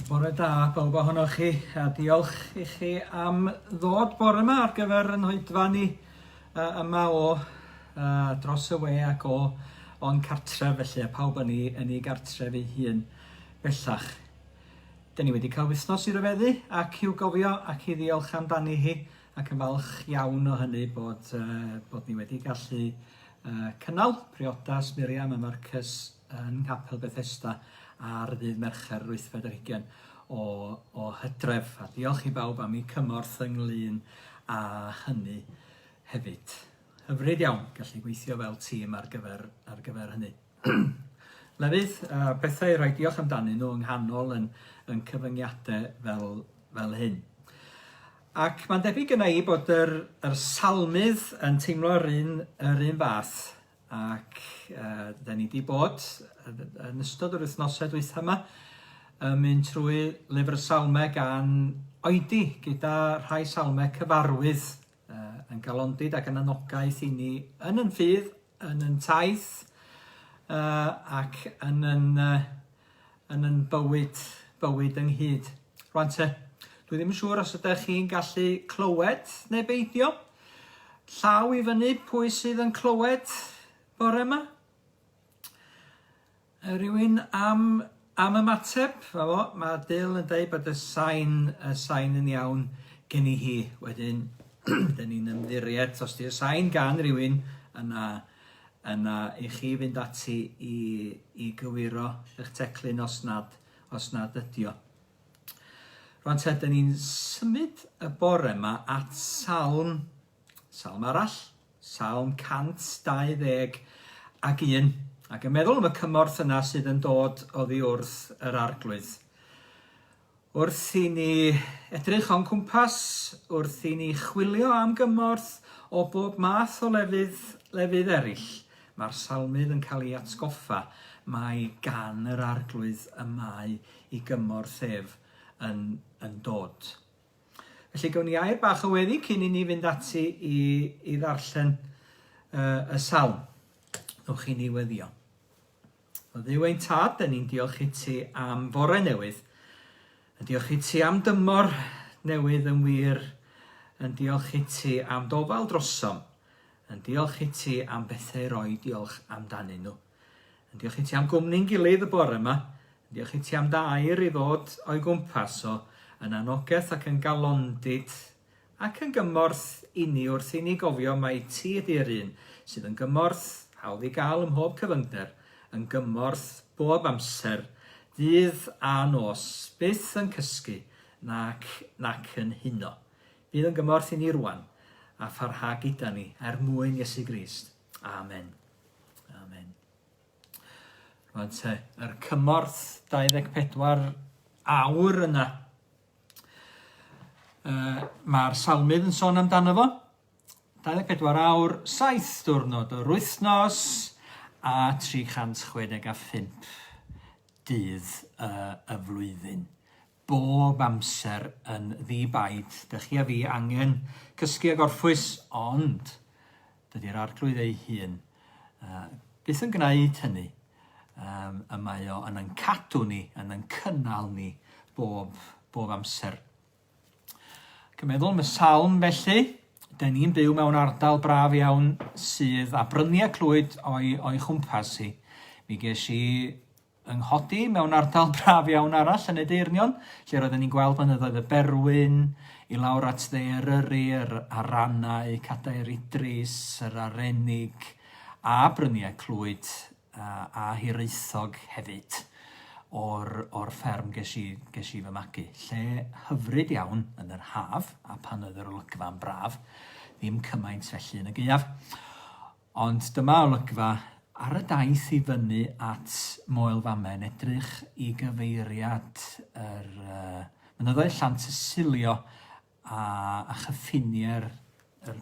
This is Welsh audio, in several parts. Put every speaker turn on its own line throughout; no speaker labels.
Bore da, bawb ohonoch chi, a diolch i chi am ddod bore yma ar gyfer yn hoedfa ni yma o dros y we ac o'n cartref, felly pawb yn ei gartref ei hun bellach. Dyn ni wedi cael wythnos i ryfeddu ac i'w gofio ac i ddiolch amdani hi ac yn falch iawn o hynny bod ni wedi gallu cynnal priodas Miriam a Marcus yn Capel Bethesda ar ddydd Mercher 8 o Hydref. A diolch i bawb am ei cymorth ynglyn a hynny hefyd. Hyfryd iawn gallu gweithio fel tîm ar gyfer hynny. Lefydd, bethau i roi diolch amdanyn nhw yng nghanol yn cyfyngiadau fel hyn. Ac mae'n debyg yna i bod yr salmydd yn teimlo yr un fath. Ac da ni wedi bod yn ystod yr wythnosau dwytha yma mynd trwy lyfr salmau gan oedi gyda rhai salmau cyfarwydd yn galondid ac yn anogaeth i ni yn ffydd, yn taith ac yn bywyd ynghyd. Rwan te, dwi ddim yn siŵr os ydych chi'n gallu clywed neu beidio. Llaw i fyny pwy sydd yn clywed bore yma? Rhywun am ymateb? Mae Dyl yn dweud bod y sain yn iawn gen i hi. Wedyn, dyn ni'n ymddiried os di y sain gan rhywun yna i chi fynd ati i gywiro eich teclyn os nad ydi o. Rwan te, dyn ni'n symud y bore yma at salm arall, Salm 121, ac yn meddwl am y cymorth yna sydd yn dod oddi wrth yr arglwydd. Wrth i ni edrych o'n cwmpas, wrth i ni chwilio am gymorth o bob math o lefydd eraill, mae'r salmydd yn cael ei atgoffa mae gan yr arglwydd y mae i gymorth ef yn dod. Felly gawn ni air bach o weddi cyn i ni fynd ati i ddarllen y salm. Nwch i ni weddio. O Dduw ein Tad, dyn ni'n diolch i ti am fore newydd. Yn diolch i ti am dymor newydd yn wir. Yn diolch i ti am dofal drosom. Yn diolch i ti am bethau roi diolch amdanyn nhw. Yn diolch i ti am gwmni'n gilydd y bore yma. Yn diolch i ti am dair i ddod o'i gwmpas o yn anogaeth ac yn galondid ac yn gymorth i ni wrth i ni gofio mai ti ydy'r un sydd yn gymorth hawdd i gael ym mhob cyfyngder, yn gymorth bob amser, dydd a nos, byth yn cysgu nac yn huno. Bydd yn gymorth i ni rwan a pharha gyda ni mwyn Iesu Grist. Amen. Amen. Rwan te, yr cymorth 24 awr yna. Mae'r salmydd yn sôn amdano fo. 24 awr, 7 diwrnod o'r wythnos a 365 dydd y flwyddyn. Bob amser yn ddibaid. Dych chi a fi angen cysgu a gorffwys, ond dydy'r arglwydd ei hun byth yn gwneud hynny. Y mae o yn cadw ni, yn cynnal ni bob amser. Cymeddwl am y salm felly, dyn ni'n byw mewn ardal braf iawn sydd â bryniau clwyd o'i chwmpas i. Mi ges i ynghodi mewn ardal braf iawn arall yn y deirnion, lle roedden ni'n gweld mynyddoedd y Berwyn, i lawr at dde Eryri, yr Arannau, Cadair Idris, yr Arenig, a bryniau clwyd a hiraethog hefyd. O'r fferm ges i fy magu. Lle hyfryd iawn yn yr haf, a pan oedd yr olygfa'n braf, ddim cymaint felly yn y gaeaf. Ond dyma olygfa ar y daith i fyny at Moel Famen, edrych i gyfeiriad yr mynyddoedd Llantysilio a chyffiniau'r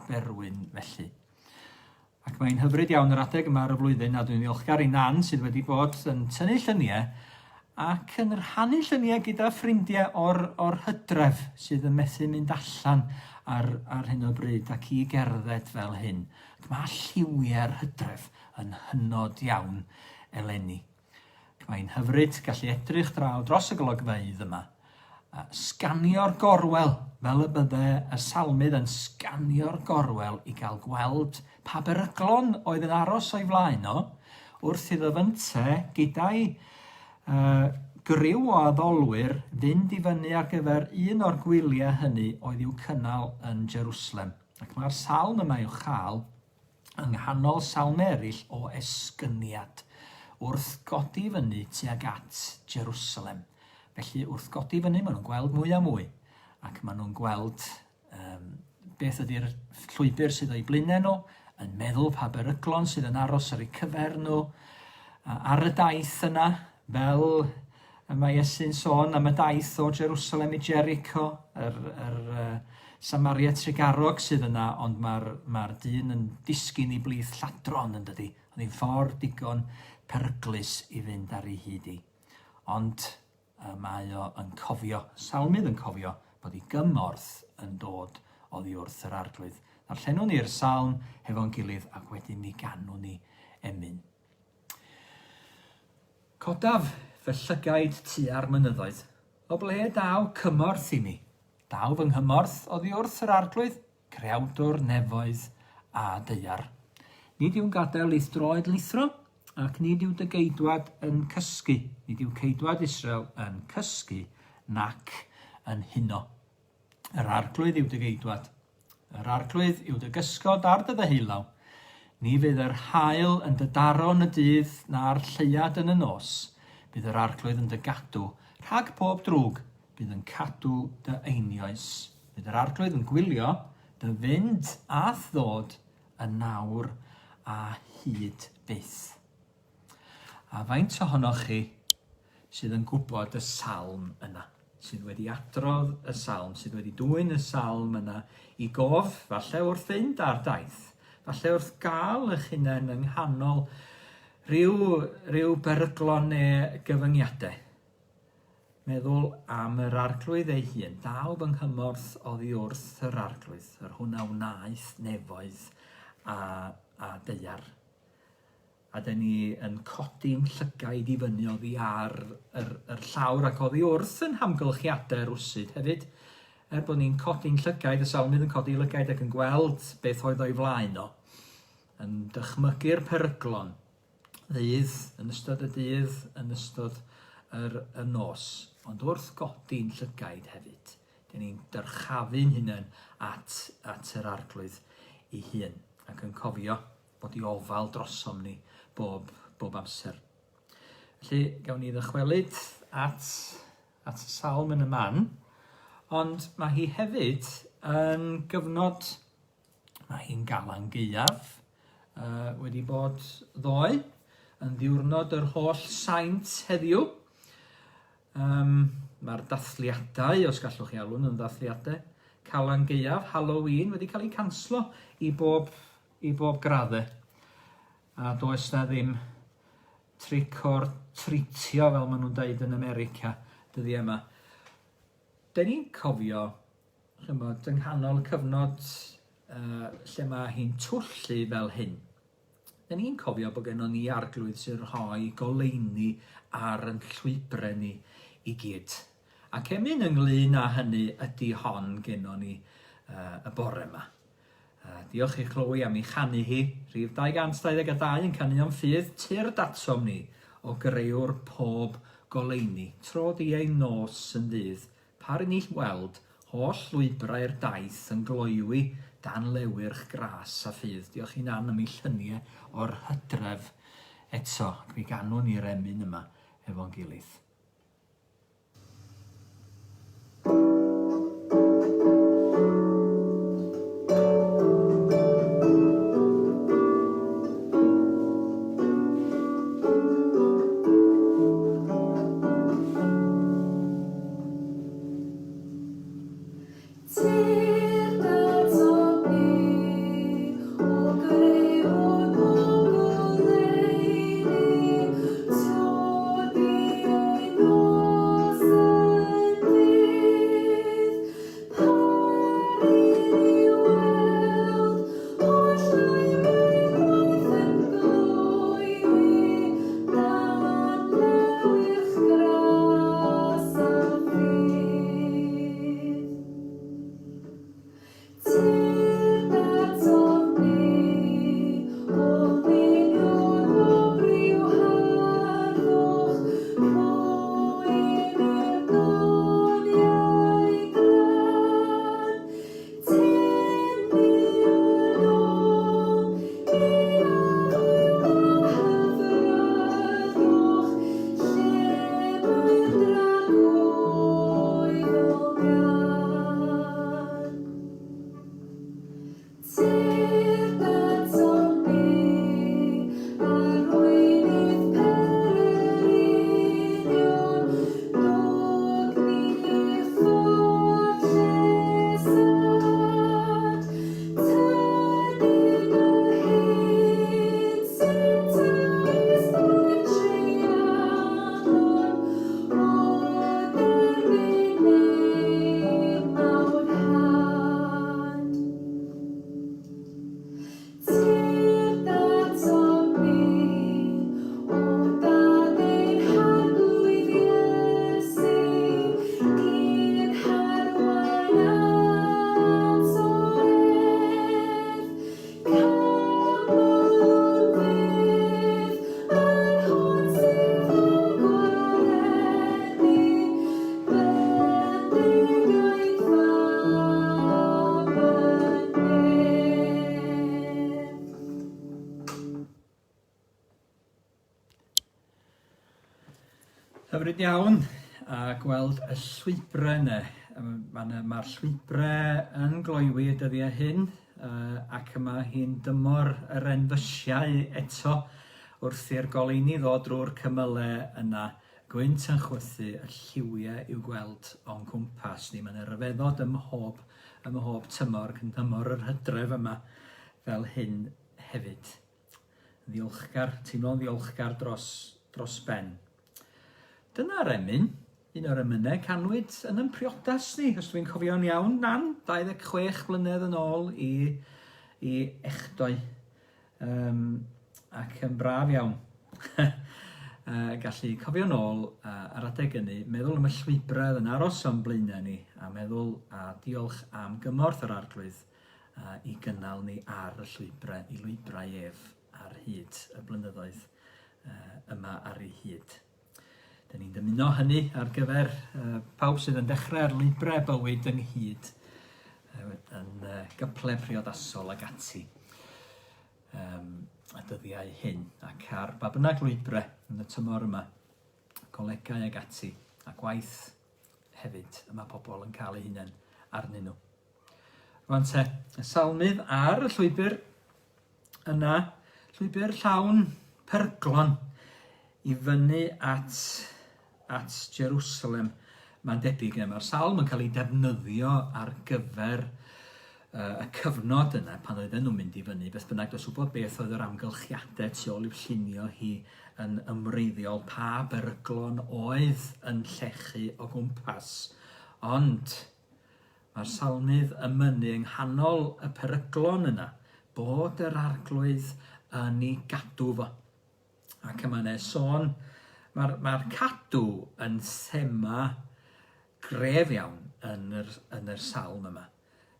Berwyn felly. Ac mae'n hyfryd iawn yr adeg yma ar y flwyddyn, a dwi'n ddiolchgar i Nan sydd wedi bod yn tynnu lluniau ac yn rhannu lluniau gyda ffrindiau o'r Hydref sydd yn methu mynd allan ar hyn o bryd ac i gerdded fel hyn. Ac mae lliwiau'r Hydref yn hynod iawn eleni. Ac mae'n hyfryd gallu edrych draw dros y golygfeydd yma sganio'r gorwel, fel y bydde y salmydd yn sganio'r gorwel i gael gweld pa beryglon oedd yn aros o'i flaen o, wrth iddo fynte gyda'i griw o addolwyr fynd i fyny ar gyfer un o'r gwyliau hynny oedd i'w cynnal yn Jerusalem. Ac mae'r salm yma i'w chael yng nghanol salm eraill o esgyniad wrth godi fyny tuag at Jerusalem. Felly wrth godi fyny, maen nhw'n gweld mwy a mwy, ac maen nhw'n gweld beth ydy'r llwybr sydd o'i blaenau nhw, yn meddwl pa beryglon sydd yn aros ar eu cyfer nhw, ar y daith yna, fel mae Iesu'n sôn am y daith o Jerusalem i Jericho, Samaria Tregarog sydd yna, ond mae'r dyn yn disgyn i blith lladron yn dydi. Oedd hi'n ffordd digon peryglus i fynd ar ei hyd i. Ond mae o yn cofio, salmydd yn cofio, bod ei gymorth yn dod oddi wrth yr arglwydd. Darllenwn ni'r salm hefo'n gilydd ac wedyn ni ganwn ni emyn. Codaf fy llygaid tua'r mynyddoedd, o ble daw cymorth i mi. Daw fy nghymorth oddi wrth yr arglwydd, creawdwr nefoedd a deiar. Nid yw'n gadael eithroed lithro, ac nid yw dy geidwad yn cysgu. Nid yw ceidwad Israel yn cysgu nac yn huno. Yr arglwydd yw dy geidwad. Yr arglwydd yw dy gysgod ar dy ddehilaw. Ni fydd yr hael yn dy daron y dydd na'r lleiad yn y nos. Bydd yr arglwydd yn dy gadw. Rhag pob drwg, bydd yn cadw dy einioes. Bydd yr arglwydd yn gwylio dy fynd a ddod yn nawr a hyd byth. A faint ohonoch chi sydd yn gwybod y salm yna, sydd wedi adrodd y salm, sydd wedi dwyn y salm yna i gof, falle wrth fynd ar daith, falle wrth gael eich hunain yng nghanol rhyw beryglon neu gyfyngiadau. Meddwl am yr arglwydd ei hun, daw fy nghymorth oddi wrth yr arglwydd, yr hwnna wnaeth nefoedd a deiar. A dyn ni yn codi'n llygaid i fyny oddi ar yr llawr ac oddi wrth yn hamgylchiadau rwsyd hefyd. Bod ni'n codi'n llygaid, y salmydd yn codi lygaid ac yn gweld beth oedd o'i flaen o, yn dychmygu'r peryglon, ddydd, yn ystod y dydd, yn ystod y nos. Ond wrth godi'n llygaid hefyd, dyn ni'n dyrchafu'n hunain at yr arglwydd ei hun ac yn cofio bod i ofal drosom ni bob amser. Felly, gawn ni ddychwelyd at y salm yn y man, ond mae hi hefyd yn gyfnod, mae hi'n Galan Gaeaf, wedi bod ddoe, yn ddiwrnod yr holl saint heddiw. Mae'r dathliadau, os gallwch chi alw'n yn dathliadau, Calan Gaeaf, Halloween, wedi cael ei canslo i bob graddau. A does na ddim tric o'r tritio fel maen nhw'n deud yn America dyddi yma. Dyn ni'n cofio, yng nghanol cyfnod lle mae hi'n twllu fel hyn. Dyn ni'n cofio bod gennym ni arglwydd sy'n rhoi goleuni ar yn llwybrau ni i gyd. Ac emyn ynglyn â hynny ydy hon gennym ni y bore yma. Diolch i gloi am ei chanu hi, rhif 222 yn canu am ffydd Tyrd atom ni o greuwr pob goleuni. Tro di ei nos yn ddydd, par i ni weld holl llwybrau'r daith yn gloiwi dan lewyrch gras a ffydd. Diolch i nan am ei lluniau o'r Hydref eto, ac mi ganwn ni'r emyn yma efo'n gilydd. hyfryd iawn a gweld y llwybrau yna. Mae'r llwybrau yn gloiwi y dyddiau hyn ac yma hi'n dymor yr enfysiau eto wrth i'r goleuni ddod drwy'r cymylau yna. Gwynt yn chwythu y lliwiau i'w gweld o'n cwmpas ni. Mae'n ryfeddod ym mhob tymor, cynhymor yr Hydref yma fel hyn hefyd. Ddiolchgar, teimlo'n ddiolchgar dros ben. Dyna'r emyn, un o'r emynau canwyd yn yn priodas ni, os dwi'n cofio'n iawn, 26 blynedd yn ôl i echdoi. Ac yn braf iawn. Gallu cofio'n ôl ar adeg ynny, meddwl am y llwybrau yn aros o'n blaenau ni, a meddwl a diolch am gymorth yr arglwydd i gynnal ni ar y llwybrau, i lwybrau ef ar hyd y blynyddoedd yma ar ei hyd. Da ni'n dymuno hynny ar gyfer pawb sydd yn dechrau'r lwybrau bywyd ynghyd yn gyple priodasol ag ati y dyddiau hyn ac ar ba bynnag lwybrau yn y tymor yma, colegau ag ati a gwaith hefyd y mae pobl yn cael eu hunain arnyn nhw. Rwan te, y salmydd ar y llwybr yna, llwybr llawn perglon i fyny at Jerusalem. Mae'n debyg mae'r salm yn cael ei defnyddio ar gyfer y cyfnod yna pan oedden nhw'n mynd i fyny. Beth bynnag dos wybod beth oedd yr amgylchiadau tu ôl i'w llunio hi yn ymreiddiol, pa beryglon oedd yn llechu o gwmpas. Ond mae'r salmydd yn mynnu yng nghanol y peryglon yna bod yr arglwydd yn ei gadw fo. Ac yma yna sôn, mae'r cadw yn thema gref iawn yn yr salm yma.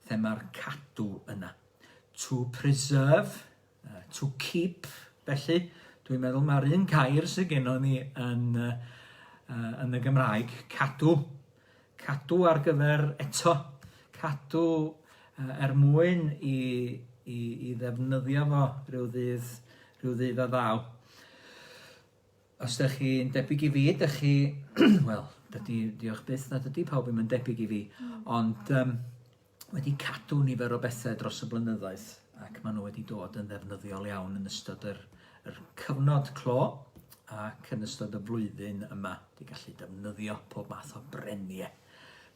Thema'r cadw yna. To preserve, to keep, felly, dwi'n meddwl mae'r un gair sydd gennym ni yn y Gymraeg, cadw. Cadw ar gyfer eto, cadw mwyn i ddefnyddio fo rhyw ddydd a ddaw. Os ydych chi'n debyg i fi, ydych chi, wel, diolch byth na dydy pawb yn debyg i fi, ond wedi cadw nifer o bethau dros y blynyddoedd ac maen nhw wedi dod yn ddefnyddiol iawn yn ystod yr cyfnod clo ac yn ystod y flwyddyn yma. Di gallu defnyddio pob math o breniau,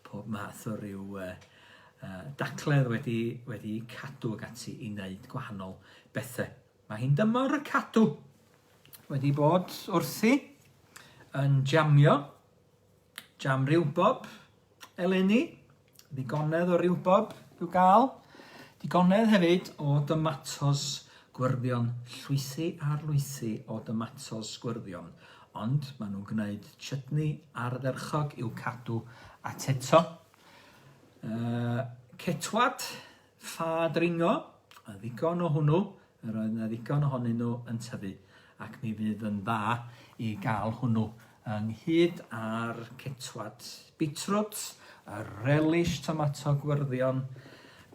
pob math o ryw dacledd wedi cadw ag ati i wneud gwahanol bethau. Mae hi'n dymor y cadw wedi bod wrthi yn jamio, jam rywbob eleni, ddigonedd o rywbob i'w gael, digonedd hefyd o domatos gwyrddion, llwythi ar lwythi o domatos gwyrddion. Ond maen nhw'n gwneud chutney ardderchog i'w cadw at eto. Cetwad, ffa dringo, a ddigon o hwnnw, yr oedd yna ddigon ohonyn nhw yn tyfu, ac mi fydd yn dda i gael hwnnw ynghyd ar cetwad beetroot, a relish tomato gwyrddion.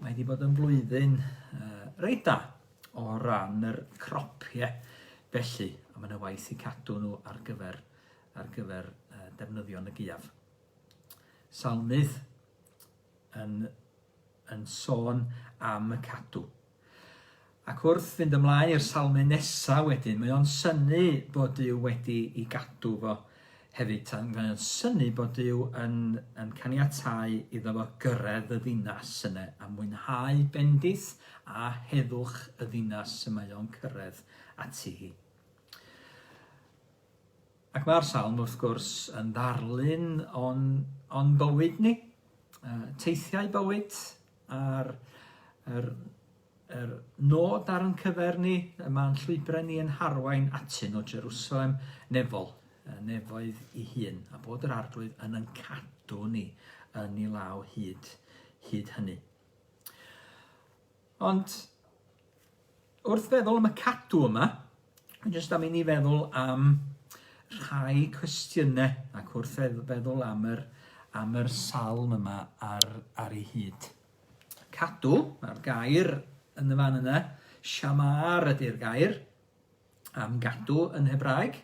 Mae wedi bod yn flwyddyn reit da o ran yr cropiau felly, a mae yna waith i cadw nhw ar gyfer defnyddio yn y gaeaf. Salmydd yn sôn am y cadw. Ac wrth fynd ymlaen i'r salmau nesaf wedyn, mae o'n synnu bod Duw wedi i gadw fo hefyd. Mae o'n synnu bod Duw yn caniatáu iddo fo gyrraedd y ddinas yna a mwynhau bendith a heddwch y ddinas y mae o'n cyrraedd ati hi. Ac mae'r salm wrth gwrs yn ddarlun o'n bywyd ni, teithiau bywyd a'r nod ar yn cyfer ni, mae'n llwybrau ni yn harwain atyn o Jerusalem nefol, nefoedd i hun, a bod yr arglwydd yn cadw ni yn ei law hyd hynny. Ond wrth feddwl am y cadw yma, jyst am i ni feddwl am rhai cwestiynau ac wrth feddwl am yr salm yma ar ei hyd. Cadw, mae'r gair yn y fan yna, siamar ydy'r gair am gadw yn Hebraeg,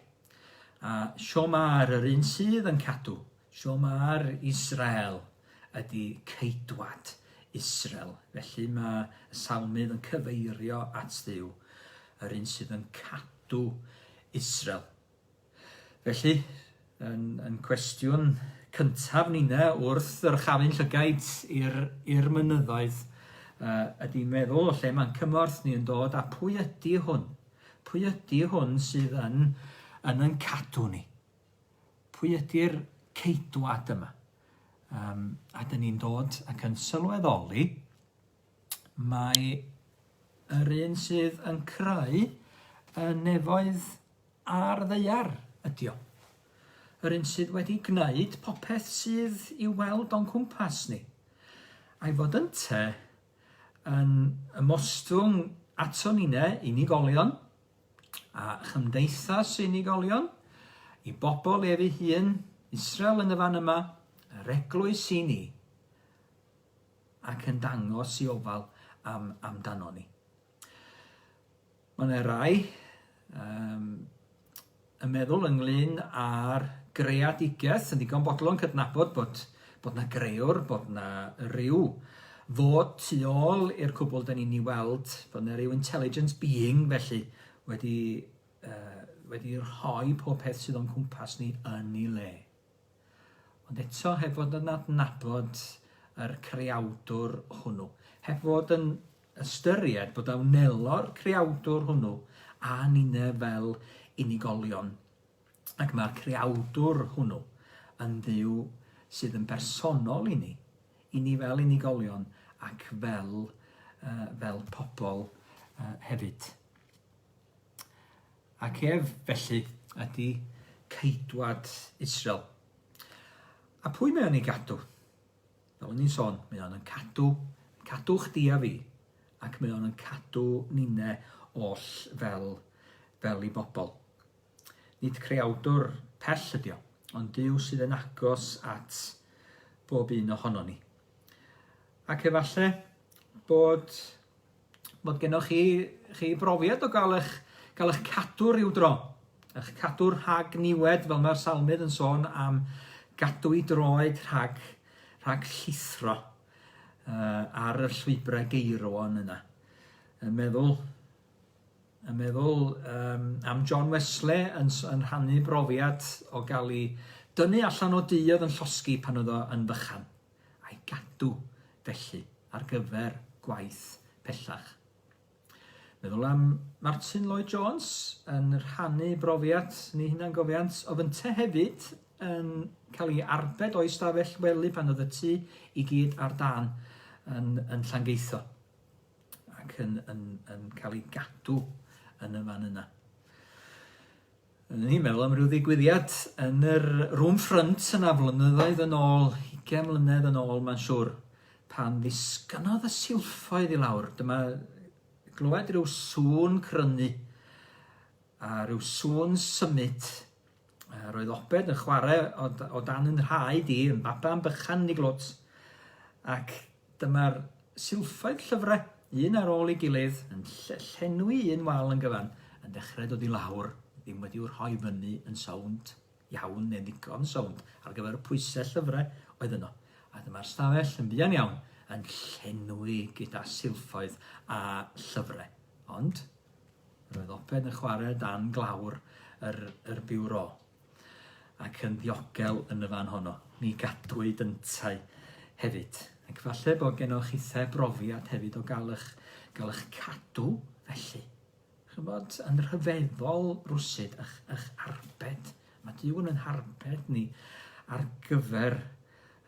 A Siomar, yr un sydd yn cadw, Siomar Israel ydy ceidwad Israel. Felly mae y salmydd yn cyfeirio at Dduw, yr un sydd yn cadw Israel. Felly, yn cwestiwn cyntaf ninna wrth yr chafyn llygaid i'r mynyddoedd, ydy meddwl o lle mae'n cymorth ni yn dod a pwy ydy hwn? Pwy ydy hwn sydd yn cadw ni? Pwy ydy'r ceidwad yma? A dyn ni'n dod ac yn sylweddoli mae yr un sydd yn creu y nefoedd a'r ddeiar ydy o. Yr un sydd wedi gwneud popeth sydd i weld o'n cwmpas ni. A'i fod yn te yn ymostwng ato ninne unigolion a chymdeithas unigolion, i bobl efi hun, Israel yn y fan yma, yr eglwys i ni, ac yn dangos i ofal amdano ni. Mae'n rai yn meddwl ynglyn â'r greadigaeth, yn ddigon bodlon cydnabod bod na greuwr, bod na ryw fod tu ôl i'r cwbl dyn ni'n ei weld, bod na ryw intelligent being felly wedi rhoi pob peth sydd o'n cwmpas ni yn ei le. Ond eto heb fod yn adnabod yr creawdwr hwnnw, heb fod yn ystyried bod awnelo'r creawdwr hwnnw a ninne fel unigolion. Ac mae'r creawdwr hwnnw yn Dduw sydd yn bersonol i ni fel unigolion ac fel pobl hefyd. Ac felly ydy ceidwad Israel. A pwy mae o'n ei gadw? Fel o'n i'n sôn, mae o'n cadw chdi a fi, ac mae o'n cadw ninne oll fel i bobl. Nid creawdwr pell ydi o, ond Duw sydd yn agos at bob un ohono ni. Ac efallai bod gennych chi brofiad o gael eich cadw rhyw dro. Eich cadw rhag niwed, fel mae'r salmydd yn sôn am gadw i droed rhag llithro ar y llwybrau geirwon yna. Yn meddwl am John Wesley yn rhannu brofiad o gael ei dynnu allan o dŷ oedd yn llosgi pan oedd o yn fychan. A'i gadw felly ar gyfer gwaith pellach. Meddwl am Martin Lloyd-Jones yn rhannu brofiad ni hunan gofiant o fynte hefyd yn cael ei arbed o'i stafell wely pan oedd y tŷ i gyd ar dan yn Llangeitho ac yn cael ei gadw yn y fan yna. Ni'n meddwl am ryw ddigwyddiad yn yr rŵm ffrynt yna flynyddoedd yn ôl, 20 mlynedd yn ôl, mae'n siŵr, pan ddisgynodd y silffoedd i lawr. Dyma glywed rhyw sŵn crynu a rhyw sŵn symud. Roedd Obed yn chwarae o dan yn rhaid i, yn baba yn bychan i glwt. Ac dyma'r silffoedd llyfrau, un ar ôl ei gilydd, yn llenwi un wal yn gyfan, yn dechrau dod i lawr, ddim wedi rhoi fyny yn sownd iawn neu ddigon sownd ar gyfer y pwysau llyfrau oedd yno. A dyma'r stafell yn buan iawn yn llenwi gyda silffoedd a llyfrau. Ond roedd Obed yn chwarae dan glawr yr biwro ac yn ddiogel yn y fan honno. Ni gadwyd yntau hefyd. Ac falle bod gennych chi brofiad hefyd o gael eich cadw felly. Chybod, yn rhyfeddol rwsyd eich arbed. Mae Duw yn harbed ni ar gyfer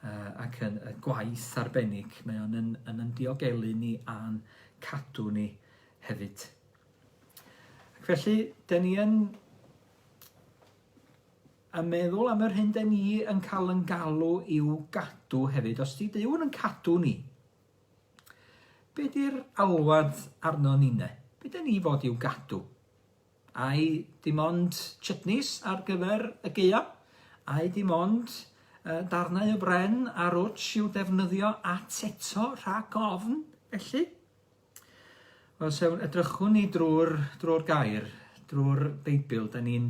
ac yn gwaith arbennig. Mae o'n yn diogelu ni a'n cadw ni hefyd. Ac felly, dyn ni yn meddwl am yr hyn dyn ni yn cael yn galw i'w gadw hefyd. Os di Duw yn cadw ni, be di'r alwad arno ninne? Be dyn ni fod i'w gadw? Ai dim ond chutneys ar gyfer y gaea? Ai dim ond darnau y bren a rwtsh i'w defnyddio at eto rhag ofn felly? Os edrychwn ni drwy'r gair, drwy'r Beibl, da ni'n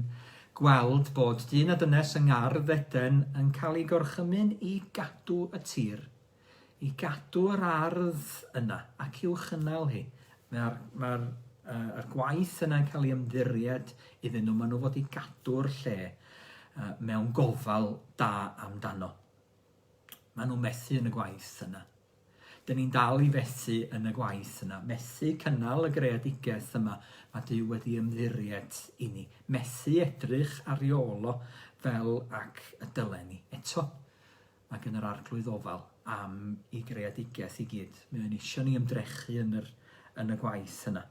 gweld bod dyn a dynes yng ngardd Eden yn cael ei gorchymyn i gadw y tir, i gadw yr ardd yna ac i'w chynnal hi. Mae'r gwaith yna'n cael ei ymddiried iddyn nhw, maen nhw fod i gadw'r lle mewn gofal da amdano. Maen nhw'n methu yn y gwaith yna. Dyn ni'n dal i fethu yn y gwaith yna. Methu cynnal y greadigaeth yma mae Duw wedi ymddiried i ni. Methu edrych ar ei ôl o fel ac y dylen ni. Eto, mae gen yr arglwydd ofal am ei greadigaeth i gyd. Mae'n eisiau ni ymdrechu yn y gwaith yna.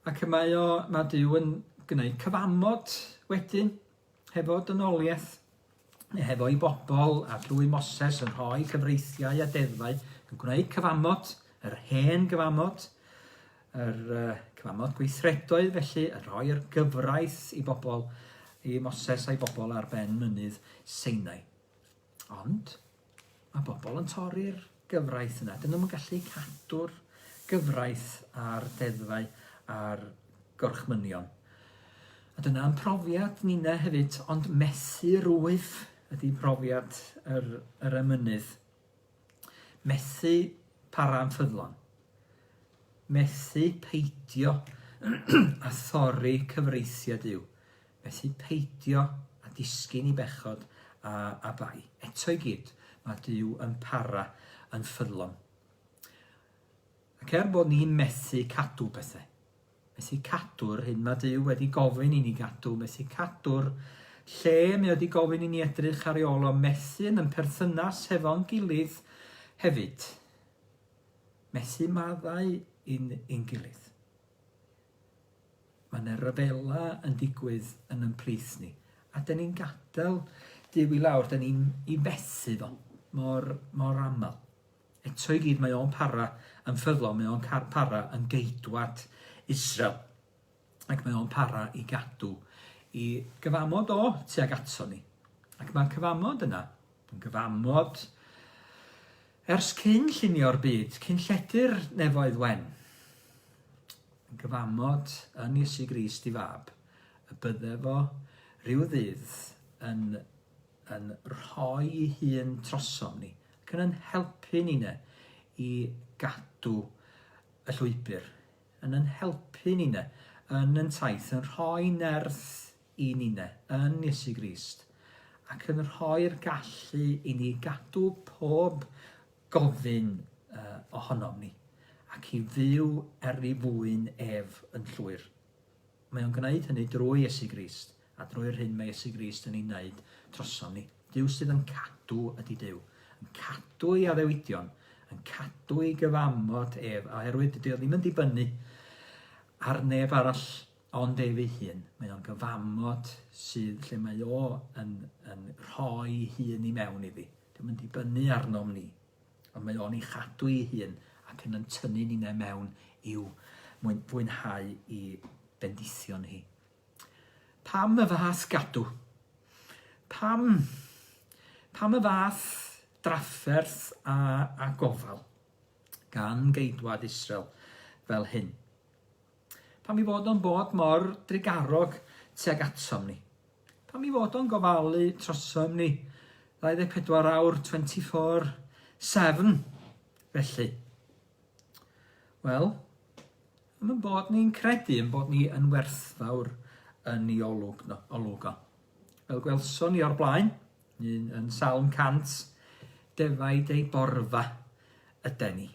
Ac mae Duw yn gwneud cyfamod wedyn hefo dynoliaeth, hefo ei bobl a drwy Moses yn rhoi cyfreithiau a deddfau, yn gwneud cyfamod, yr hen gyfamod, yr cyfamod gweithredoedd felly, yn rhoi'r gyfraith i bobl, i Moses a'i bobl ar ben mynydd Sinai. Ond mae bobl yn torri'r gyfraith yna. Dyn nhw'n gallu cadw'r gyfraith a'r deddfau a'r gorchmynion. A dyna'n profiad ni'na hefyd, ond methu rwyf ydy profiad yr emynydd. Methu para yn ffyddlon. Methu peidio a thorri cyfreithiau Duw. Methu peidio a disgyn i bechod a bai. Eto i gyd, mae Duw yn para yn ffyddlon. Ac bod ni'n methu cadw bethau. Methu cadw'r hyn mae Duw wedi gofyn i ni gadw. Methu cadw'r lle mae wedi gofyn i ni edrych ar ei ôl o, methu yn perthynas hefo'n gilydd hefyd. Methu maddau i'n gilydd. Mae yna ryfela yn digwydd yn plith ni. A dyn ni'n gadael Duw i lawr, dyn ni'n i fethu fo mor aml. Eto i gyd mae o'n para yn ffyddlon, mae o'n para yn geidwad Israel. Ac mae o'n para i gadw i gyfamod o tuag ato ni. Ac mae'r cyfamod yna yn gyfamod ers cyn llunio'r byd, cyn lledr nefoedd wen. Yn gyfamod yn Iesu Grist i fab, y bydde fo rhyw ddydd yn rhoi ei hun trosom ni, ac yn helpu ni i gadw y llwybr, yn helpu ni yn taith, yn rhoi nerth i ni yn Iesu Grist, ac yn rhoi'r gallu i ni gadw pob gofyn ohonom ni, ac i fyw i fwyn ef yn llwyr. Mae o'n gwneud hynny drwy Iesu Grist, a drwy'r hyn mae Iesu Grist yn ei wneud trosom ni. Duw sydd yn cadw ydy Duw, yn cadw ei addewidion, yn cadw ei gyfamod ef, oherwydd dydy o ddim yn dibynnu ar neb arall ond ef ei hun. Mae o'n gyfamod lle mae o yn rhoi hun i mewn iddi. Ddim yn dibynnu arnom ni, ond mae o'n ei chadw ei hun ac yn tynnu ni mewn i'w fwynhau i bendithion hi. Pam y fath gadw? Pam y fath drafferth a gofal gan geidwad Israel fel hyn? Pam i fod o'n bod mor drigarog tuag atom ni? Pam i fod o'n gofalu trosom ni 24 awr 24/7 felly? Wel, yn bod ni'n credu yn bod ni yn werthfawr yn ei olwg o. Fel gwelson ni o'r blaen, yn Salm 100, defaid ei borfa yden ni.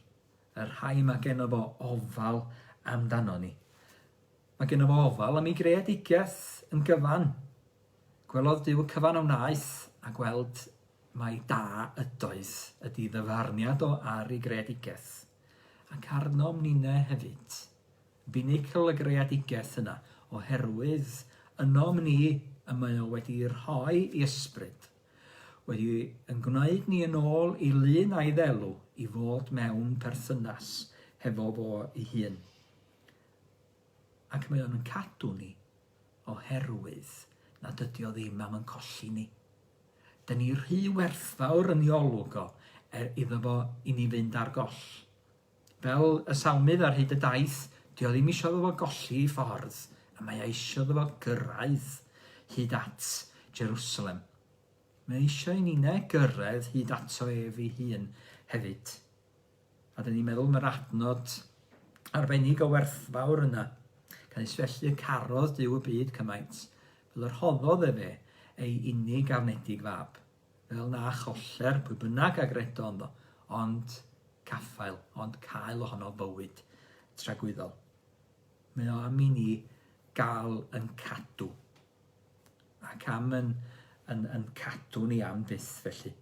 Yr rhai mae gen fo ofal amdano ni. Mae gen fo ofal am ei greadigaeth yn gyfan. Gwelodd Duw y cyfan o wnaeth a gweld mae da ydoedd ydy ddyfarniad o ar ei greadigaeth. Ac arnom ni'na hefyd. Binigl y greadigaeth yna oherwydd ynom ni y mae o wedi rhoi i ysbryd. Wedi yn gwneud ni yn ôl i lun a'i ddelw i fod mewn perthynas hefo fo ei hun. Ac mae o'n cadw ni oherwydd nad ydy o ddim am yn colli ni. Dyn ni rhy werthfawr yn ei olwg o iddo fo i ni fynd ar goll. Fel y salmydd ar hyd y daith, di o ddim eisiau fo golli i ffordd A mae eisiau iddo fo gyrraedd hyd at Jerusalem. Mae eisiau i ni'n gyrraedd hyd ato ef ei hun hefyd. A dyn ni'n meddwl mae'r adnod arbennig o werthfawr yna. Gan isfellu y carodd Dyw y byd cymaint. Fel yr hoddodd e fe ei unig afnedig fab. Fel na choller pwy bynnag agredo ynddo, ond caffael, ond cael ohono bywyd tragwyddol. Mae o am i ni gael yn cadw. Ac am yn cadw ni am byth felly.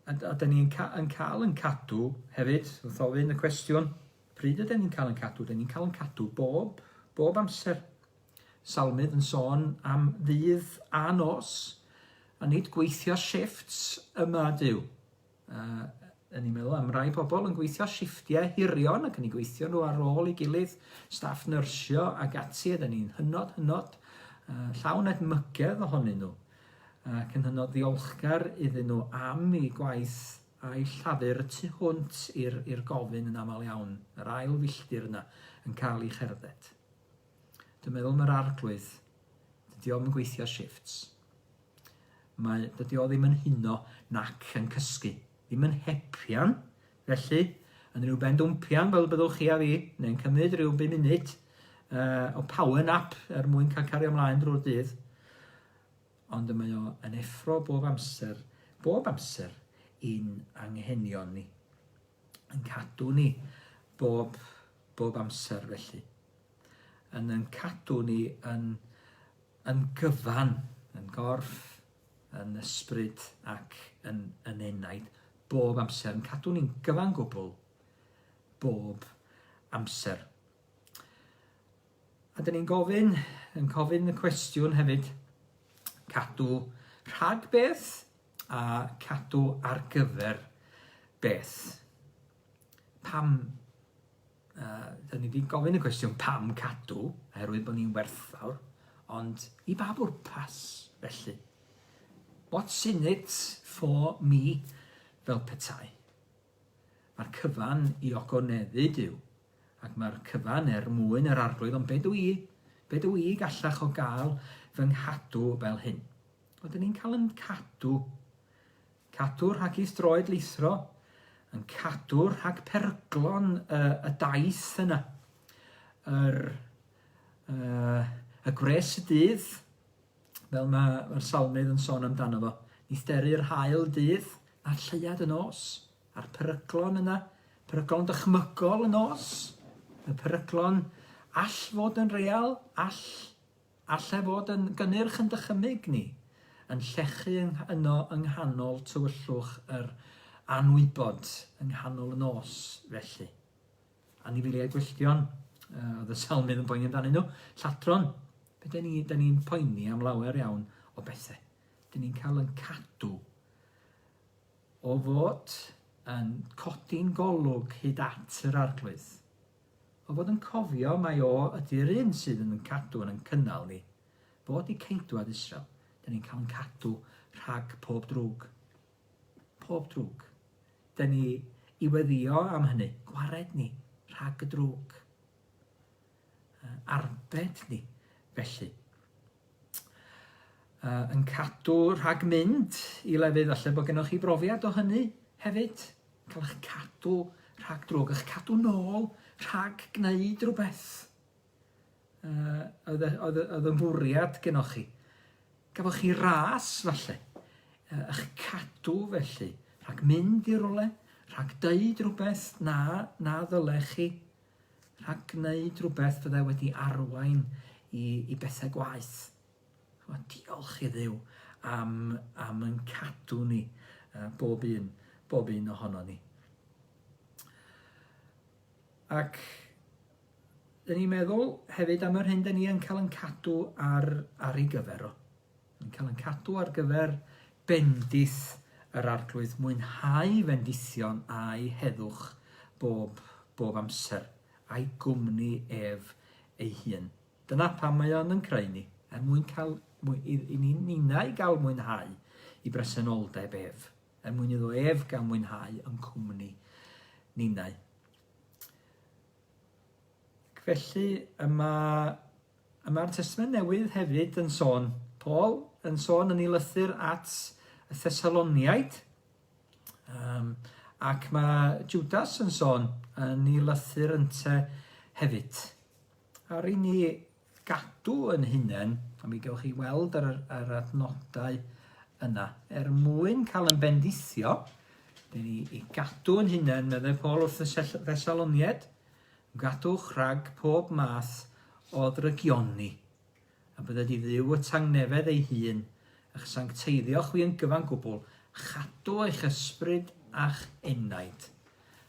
A dyn ni'n cael yn cadw hefyd, wrth ofyn y cwestiwn, pryd ydyn ni'n cael yn cadw? Dyn ni'n cael yn cadw bob amser. Salmydd yn sôn am ddydd a nos, a nid gweithio shifts yma Dyw. Yn ni'n meddwl am rai pobl yn gweithio shiftiau hirion ac yn ei gweithio nhw ar ôl ei gilydd, staff nyrsio ac ati, a ni'n hynod llawn edmygedd ohonyn nhw. Ac yn hynod ddiolchgar iddyn nhw am ei gwaith a'i llafur y tu hwnt i'r gofyn yn aml iawn, yr ail filltir yna yn cael ei cherdded. Dwi'n meddwl mae'r arglwydd, dydy o'm yn gweithio shifts. Dydy o ddim yn huno nac yn cysgu. Ddim yn hepian, felly, yn rhyw ben dwmpian fel byddwch chi a fi, neu'n cymryd rhyw 5 munud o power nap mwyn cael cario ymlaen drwy'r dydd. Ond mae o yn effro bob amser i'n anghenion ni. Yn cadw ni bob amser felly. Yn cadw ni yn gyfan, yn gorff, yn ysbryd ac yn enaid bob amser. Yn cadw ni'n gyfan gwbl bob amser. A dyn ni'n gofyn y cwestiwn hefyd, cadw rhag beth a cadw ar gyfer beth. Pam, dyn ni wedi gofyn y cwestiwn pam cadw, oherwydd bod ni'n werthfawr, ond i ba bwrpas felly? What's in it for me fel petai? Mae'r cyfan i ogoneddu Dyw, ac mae'r cyfan mwyn yr arglwydd, ond be dw i gallach o gael fy nghadw fel hyn? Oedden ni'n cael yn cadw rhag i stroed lithro, yn cadw rhag perglon y daith yna, y gres y dydd, fel mae'r salmydd yn sôn amdano fo, neithderu'r hael dydd a'r lleiad y nos, a'r peryglon yna, peryglon dychmygol y nos, y peryglon all fod yn real, all fod yn gynnyrch yn dychymyg ni, yn llechu yno yng nghanol tywyllwch yr anwybod yng nghanol y nos felly. Anifiliau gwelldion, oedd y salmydd yn poeni amdanyn nhw, llatron, be dyn ni'n poeni am lawer iawn o bethau. Dyn ni'n cael yn cadw o fod yn codi'n golwg hyd at yr arglwydd. O fod yn cofio mai o ydy'r un sydd yn cadw yn cynnal ni, bod i ceidwad Israel. Dyn ni'n cael yn cadw rhag pob drwg. Pob drwg. Dyn ni i weddio am hynny, gwared ni rhag y drwg. Arbed ni felly. Yn cadw rhag mynd i lefydd, falle bod gennych chi brofiad o hynny hefyd. Cael eich cadw rhag drwg, eich cadw nôl rhag gwneud rhywbeth. Oedd yn fwriad gennych chi. Gafodd chi ras falle. Eich cadw felly, rhag mynd i rwle, rhag deud rhywbeth na ddylech chi, rhag gwneud rhywbeth fydde wedi arwain i bethau gwaith. Diolch i Dduw am yn cadw ni bob un ohono ni. Ac dyn ni'n meddwl hefyd am yr hyn dyn ni yn cael yn cadw ar ei gyfer o. Yn cael yn cadw ar gyfer bendith yr arglwydd, mwynhau fendithion a'i heddwch bob amser, a'i gwmni ef ei hun. Dyna pam mae o'n yn creu ni, i ninnau gael mwynhau i bresenoldeb ef, mwyn iddo ef gael mwynhau yn cwmni ninnau. felly yma'r Testament Newydd hefyd yn sôn, Paul yn sôn yn ei lythyr at y Thessaloniaid, ac mae Judas yn sôn yn ei lythyr ynte hefyd. Ar i ni gadw yn hunain, a mi gewch chi weld yr adnodau yna, mwyn cael yn bendithio, dyn ni i gadw yn hunain, meddwl Paul wrth y Thessaloniaid, gadwch rhag pob math o drygioni, a bydde di ddiw y tangnefedd ei hun, a'ch sancteiddio chwi yn gyfan gwbl, chadw eich ysbryd a'ch enaid,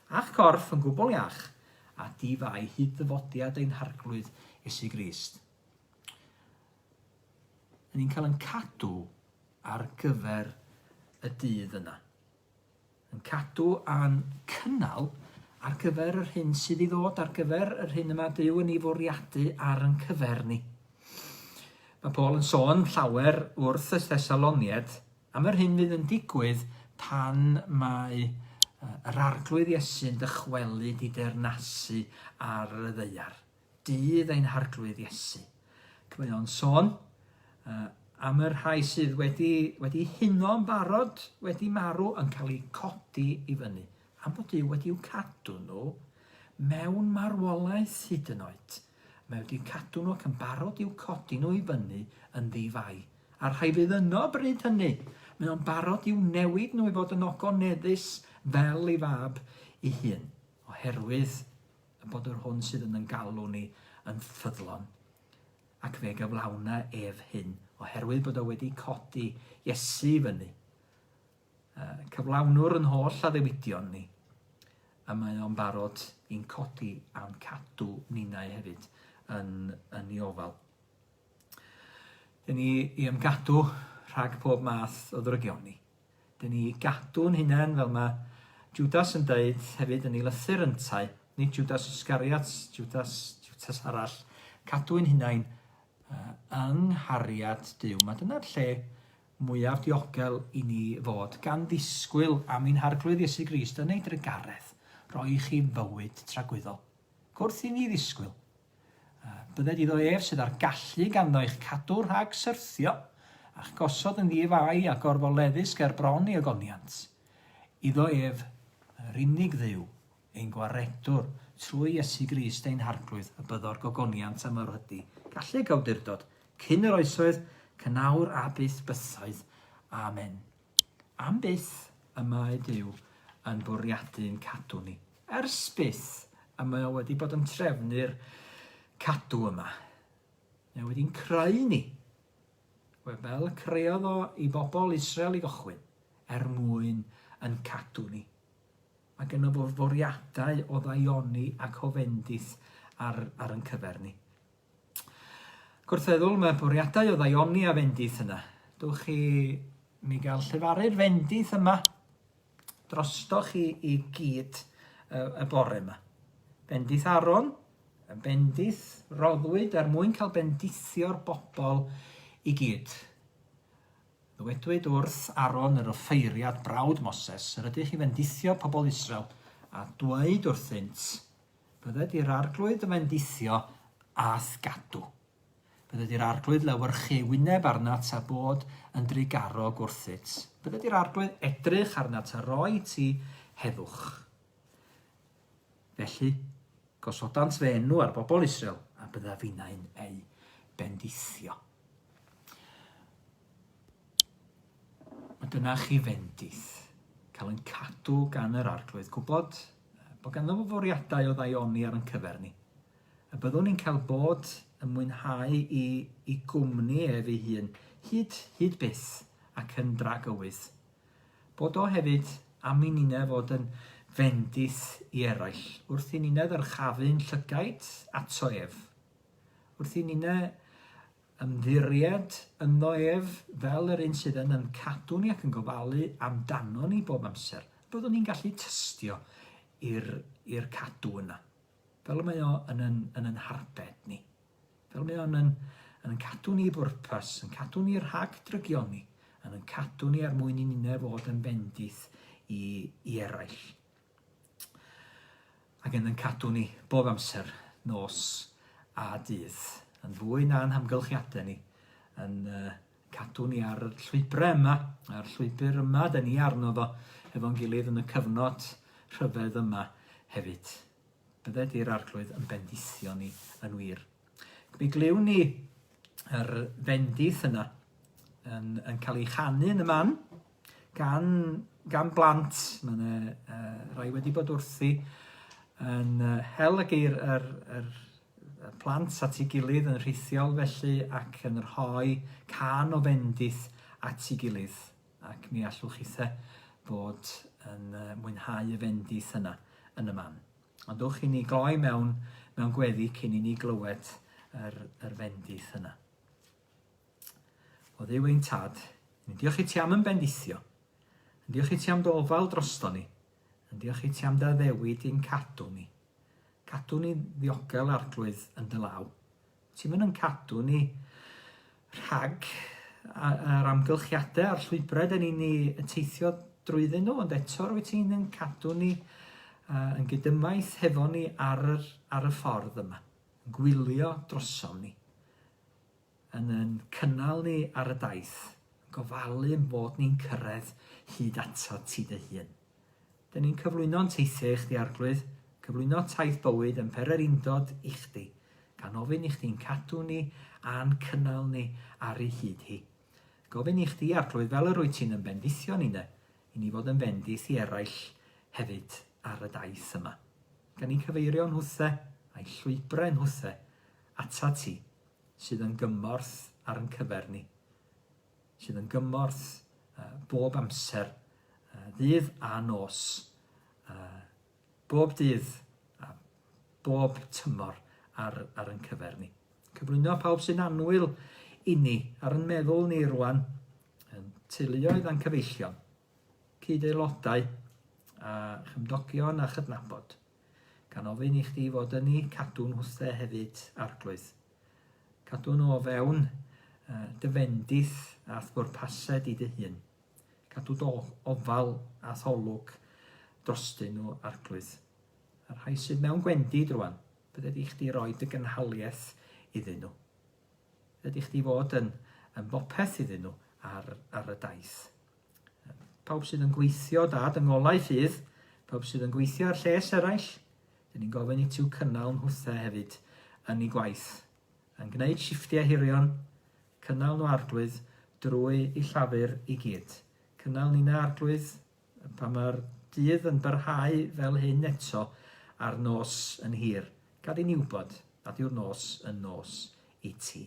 a'ch corff yn gwbl iach, a di fai hyd ddyfodiad ein harglwydd Iesu Grist. Ni'n cael yn cadw ar gyfer y dydd yna. Yn cadw a'n cynnal ar gyfer yr hyn sydd i ddod, ar gyfer yr hyn yma Dyw yn ei fwriadu ar yn cyferni. Mae Paul yn sôn llawer wrth y Thessaloniaid am yr hyn fydd yn digwydd pan mae yr arglwydd Iesu'n dychwelu di dernasu ar y ddaear. Dydd ein harglwydd Iesu. Mae o'n sôn am yr rhai sydd wedi huno'n barod, wedi marw, yn cael eu codi i fyny. Am bod Dyw wedi i'w cadw nhw mewn marwolaeth hyd yn oed. Mae wedi cadw nhw ac yn barod i'w codi nhw i fyny yn ddifai. A'r rhai fydd yno bryd hynny, mae o'n barod i'w newid nhw i fod yn ogoneddus fel ei fab ei hun, oherwydd bod yr hwn sydd yn galw ni yn ffyddlon. Ac fe gyflawna ef hyn, oherwydd bod o wedi codi Iesu fyny. Cyflawnwr yn holl addewidion ni, a mae o'n barod i'n codi a'n cadw ninnau hefyd yn ei ofal. Dyn ni i ymgadw rhag pob math o ddrygioni. Dyn ni i gadw'n hunain fel mae Judas yn dweud hefyd yn ei lythyr yntau, nid Judas Iscariot, Judas arall, cadw'n hunain yng nghariad Dyw. Mae dyna'r lle mwyaf diogel i ni fod, gan ddisgwyl am ein harglwydd Iesu Grist yn ei drygaredd, roi chi fywyd tragwyddol. Gwrth i ni ddisgwyl, bydded iddo ef sydd ar gallu ganddo eich cadw rhag syrthio, a'ch gosod yn ddifai a gorfoleddus ger bron i agoniant. Iddo ef, yr unig Dduw, ein gwaredwr, trwy Iesu Grist ein harglwydd, y byddor gogoniant am yr hydy. Gallu gawdurdod, cyn yr oesoedd, cynawr a byth bythoedd. Amen. Am byth y mae Dyw yn bwriadu'n cadw ni. Ers byth y mae o wedi bod yn trefnu'r cadw yma. Mae wedi'n creu ni. Fel creodd o i bobl Israel i gychwyn, mwyn yn cadw ni. Mae gen o fwriadau o ddaioni ac o fendith ar yn cyferni. Gwrtheddwl, mae bwriadau o ddaioni a fendith yna. Dwch chi mi gael llefaru'r fendith yma drostoch chi i gyd y bore yma. Bendith Aron, bendith roddwyd mwyn cael bendithio'r bobl i gyd. Ddwedwyd wrth Aron yr offeiriad brawd Moses, yr ydych chi fendithio pobl Israel, a dweud wrthynt, bydded i'r arglwydd y fendithio ath gadw. Bydded i'r arglwydd lewyrchu wyneb arnat a bod yn drigarog wrthyt. Bydded i'r arglwydd edrych arnat a roi ti heddwch. Felly, gosodant fe enw ar bobl Israel, a bydda finna'n ei bendithio. Dyna chi fendith, cael yn cadw gan yr arglwydd, gwybod bod ganddo fo fwriadau o ddaioni ar yn cyferni. A byddwn ni'n cael bod yn mwynhau i gwmni ef ei hun, hyd byth ac yn dragywydd. Bod o hefyd am i ni'n fod yn fendith i eraill, wrth i ni'n ddyrchafu'n llygaid ato ef. Wrth i ni'n ymddiried ynddo ef fel yr un sydd yn cadw ni ac yn gofalu amdano ni bob amser. Byddwn ni'n gallu tystio i'r cadw yna. Fel mae o yn harbed ni. Fel mae o yn cadw ni bwrpas, yn cadw ni rhag drygioni, yn cadw ni mwyn i ni'n fod yn bendith i eraill. Ac yn cadw ni bob amser nos a dydd. Yn fwy na'n hamgylchiadau ni. Yn cadw ni ar y llwybrau yma, a'r llwybr yma, dyn ni arno fo efo'n gilydd yn y cyfnod rhyfedd yma hefyd. Bydde di'r arglwydd yn bendithio ni yn wir. Mi glyw ni yr fendith yna yn cael ei chanu yn y man gan blant. Mae yna rai wedi bod wrthi yn hel y geir yr plant at ei gilydd yn rhithiol felly ac yn rhoi can o fendith at ei gilydd. Ac mi allwch chi bod yn mwynhau y fendith yna yn y man. Ond dwch i ni gloi mewn gweddi cyn i ni glywed yr fendith yna. O Dduw ein Tad, ni'n diolch i ti am yn bendithio. Yn diolch i ti am dy ofal drosto ni. Yn diolch i ti am dy ddewid i'n cadw ni. Cadw ni ddiogel arglwydd yn dy law. Ti'n mynd yn cadw ni rhag yr amgylchiadau a'r llwybrau dyn ni'n teithio drwyddyn nhw, ond eto rwy ti'n yn cadw ni yn gydymaeth hefo ni ar y ffordd yma. Yn gwylio drosom ni. Yn cynnal ni ar y daith. Yn gofalu bod ni'n cyrraedd hyd ato ti dy hun. Dyn ni'n cyflwyno'n teithiau i chdi arglwydd, cyflwyno taith bywyd yn pererindod i chdi, gan ofyn i chdi'n cadw ni a'n cynnal ni ar ei hyd hi. Gofyn i chdi arglwydd fel yr wyt ti'n yn bendithio ni i ni fod yn bendith i eraill hefyd ar y daith yma. Gan ni'n cyfeirio'n hwthau a'i llwybrau'n hwthau ata ti sydd yn gymorth ar yn cyfer ni. Sydd yn gymorth bob amser, ddydd a nos, bob dydd a bob tymor ar yn cyfer ni. Cyflwyno pawb sy'n anwyl i ni ar yn meddwl ni rwan, yn teuluoedd a'n cyfeillion, cyd-aelodau a chymdogion a chydnabod. Gan ofyn i chdi fod yn ni cadw'n hwthau hefyd arglwydd. Cadw nhw o fewn dy fendith a bwrpased i dy hun. Cadw dy ofal a tholwg drostyn nhw arglwydd. A'r rhai sydd mewn gwendid rwan, bydde di chdi roi dy gynhaliaeth iddyn nhw. Bydde di chdi fod yn bopeth iddyn nhw ar y daith. Pawb sydd yn gweithio dad yng ngolau ffydd, pawb sydd yn gweithio ar lles eraill, dyn ni'n gofyn i tiw cynnal nhwthau hefyd yn ei gwaith. Yn gwneud shiftiau hirion, cynnal nhw arglwydd drwy ei llafur i gyd. Cynnal ni'n arglwydd pan mae'r dydd yn byrhau fel hyn eto a'r nos yn hir. Gad i ni wybod nad yw'r nos yn nos i ti.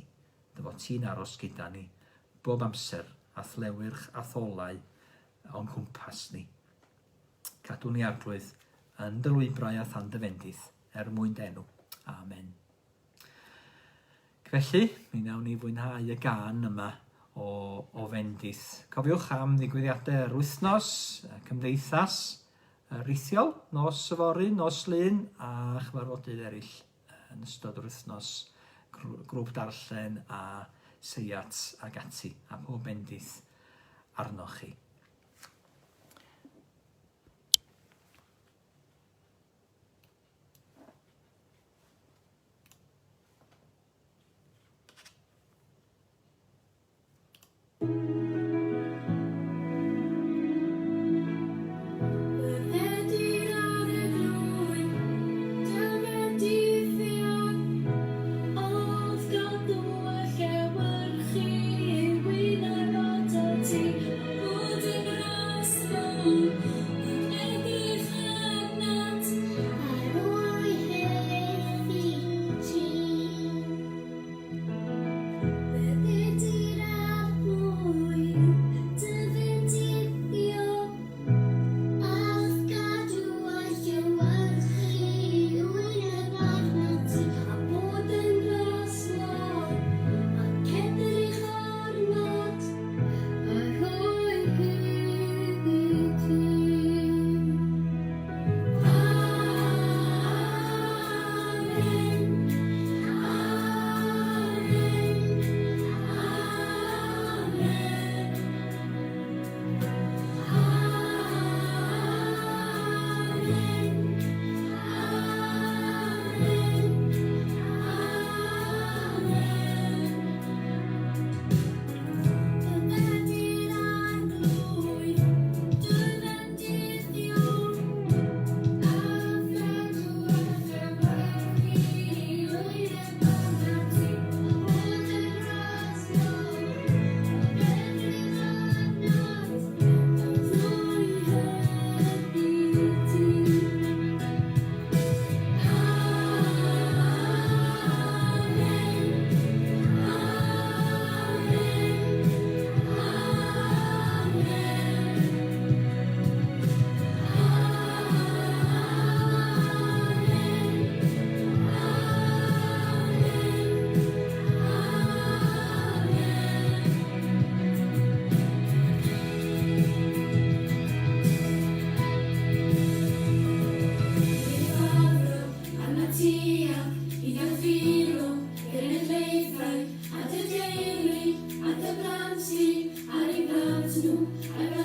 Dyfo ti'n aros gyda ni bob amser a thlewyrch a tholau o'n cwmpas ni. Cadw ni arglwydd yn dy llwybrau a than dy fendith mwyn denw. Amen. Felly, mi wnawn ni fwynhau y gân yma o fendith. Cofiwch am ddigwyddiadau yr wythnos, cymdeithas, rithiol, nos yfory, nos lun a chyfarfodydd eraill yn ystod yr wythnos, grŵp darllen a seiat ag ati a pob bendith arnoch chi.
nhw, a